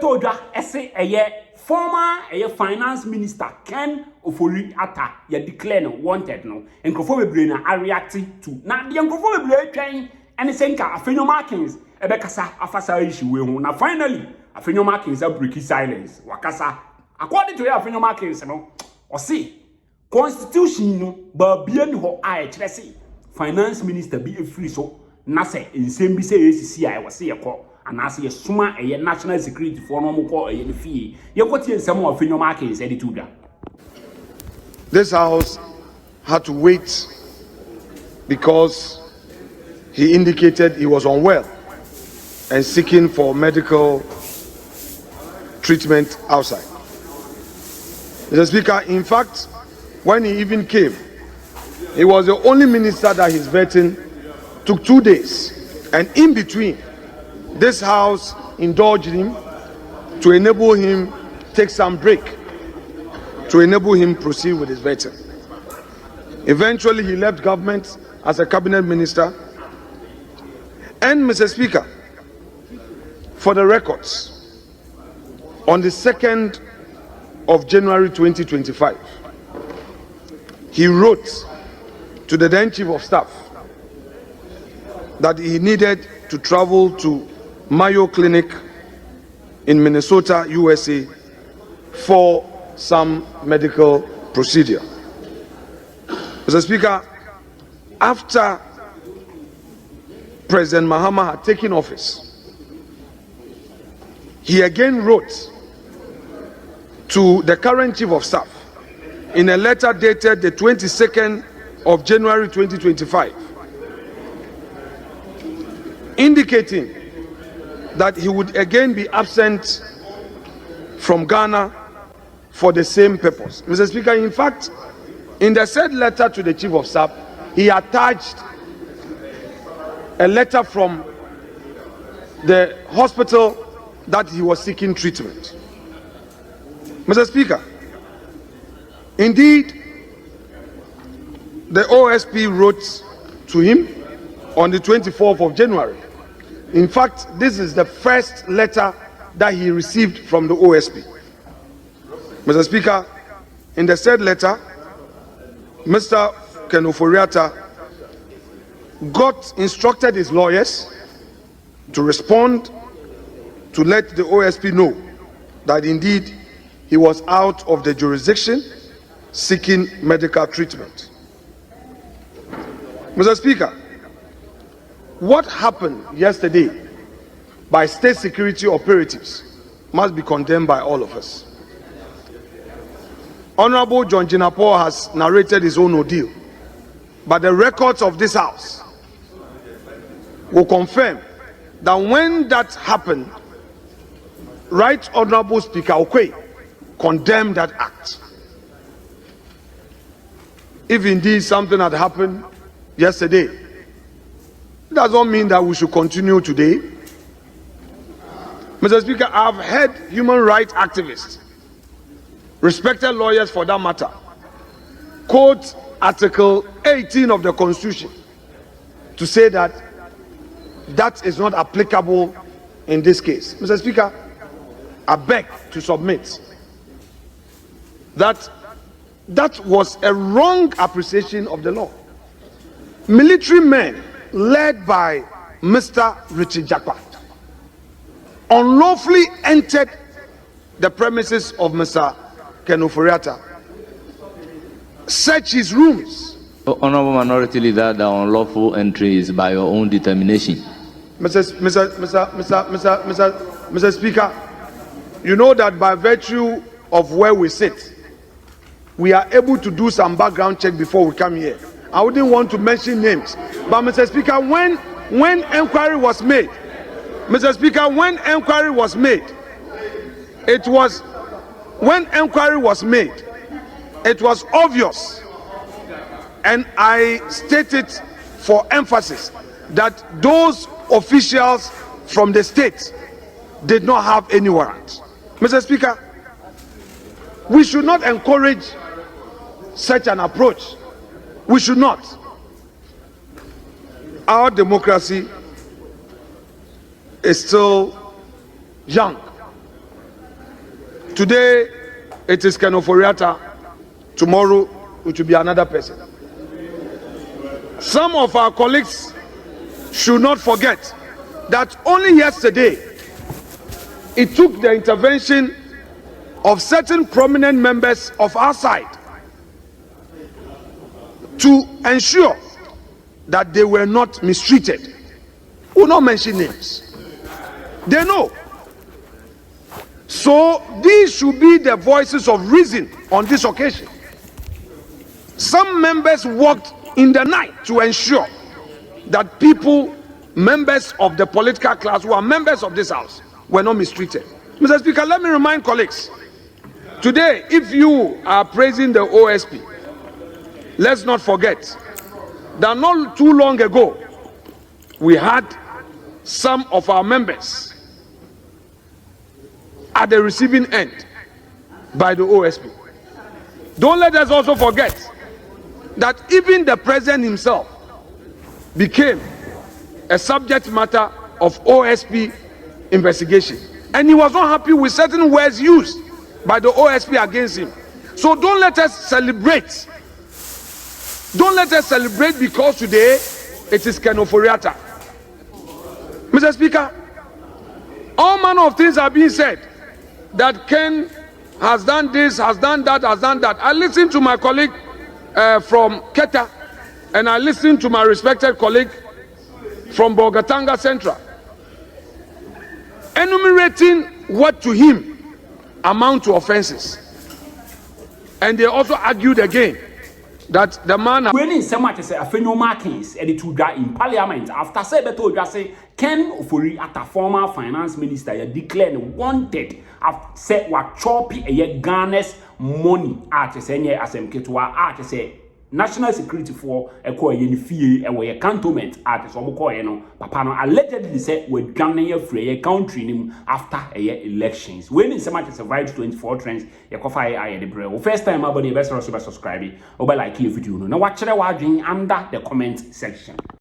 Yetodra ese former finance minister Ken Ofori Atta declare no wanted no encrofo bebre na react to na the encrofo bebre twen ene senka Afenyo Markins ebekasa afasa issue we hu na finally Afenyo Markins break silence wakasa according to Afenyo Markins no o see constitution no ba bia ni ho a kire say finance minister be free so na say nsem bi say ACC I was say yekọ anase ye suma national security for no mo ko ne fie ye kotie nsem of Afenyo Markins e to da. This house had to wait because he indicated he was unwell and seeking for medical treatment outside. Mr. Speaker, in fact, when he even came, he was the only minister that his vetting took 2 days, and in between, this house indulged him to enable him take some break, to enable him proceed with his vetting. Eventually, he left government as a cabinet minister. And Mr. Speaker, for the records, on the 2nd of January 2025, he wrote to the then Chief of Staff that he needed to travel to Mayo Clinic in Minnesota, USA for some medical procedure. Mr. Speaker, after President Mahama had taken office, he again wrote to the current Chief of Staff in a letter dated the 22nd of January 2025, indicating that he would again be absent from Ghana for the same purpose. Mr. Speaker, in fact, in the said letter to the Chief of Staff, he attached a letter from the hospital that he was seeking treatment. Mr. Speaker, indeed, the OSP wrote to him on the 24th of January. In fact, this is the first letter that he received from the OSP. Mr. Speaker, in the said letter, Mr. Ofori Atta instructed his lawyers to respond to let the OSP know that indeed he was out of the jurisdiction seeking medical treatment. Mr. Speaker, what happened yesterday by state security operatives must be condemned by all of us. Honorable John Jinapor has narrated his own ordeal, but the records of this house will confirm that when that happened, Right Honorable Speaker Okwe condemned that act. If indeed something had happened yesterday, it does not mean that we should continue today. Mr. Speaker, I've heard human rights activists, respected lawyers for that matter, quote Article 18 of the Constitution to say that that is not applicable in this case. Mr. Speaker, I beg to submit that that was a wrong appreciation of the law. Military men led by Mr. Richard Jakpa unlawfully entered the premises of Mr. Ofori Atta, searched his rooms. Honorable Minority Leader, the unlawful entry is by your own determination. Mr. Speaker, you know that by virtue of where we sit, we are able to do some background check before we come here. I wouldn't want to mention names, but Mr. Speaker, when inquiry was made, Mr. Speaker, when inquiry was made, it was obvious, and I stated for emphasis that those officials from the state did not have any warrant. Mr. Speaker, we should not encourage such an approach. We should not. Our democracy is still young. Today, it is Ofori Atta. Tomorrow, it will be another person. Some of our colleagues should not forget that only yesterday, it took the intervention of certain prominent members of our side to ensure that they were not mistreated. We will not mention names. They know. So these should be the voices of reason on this occasion. Some members worked in the night to ensure that people, members of the political class who are members of this house, were not mistreated. Mr. Speaker, let me remind colleagues, today, if you are praising the OSP, let's not forget that not too long ago, we had some of our members at the receiving end by the OSP. Don't let us also forget that even the president himself became a subject matter of OSP investigation, and he was not happy with certain words used by the OSP against him. So don't let us celebrate. Don't let us celebrate because today it is Ofori Atta. Mr. Speaker, all manner of things are being said that Ken has done this, has done that, has done that. I listened to my colleague from Keta, and I listened to my respected colleague from Bogatanga Central, enumerating what to him amount to offenses. And they also argued again that the man when in so much as Afenyo Markins editor in parliament after say beto just say Ken Ofori Atta, former finance minister, declared wanted after say what choppy a Ghana's money at say asem ketwa at say national security for a coin fee a cantonment at some coin papa no allegedly said we Ghana free a country after a elections. When in so much as a right 24 trends ya kofa I the brew. First time about the best subscribe or like if you know now watch the watching under the comment section.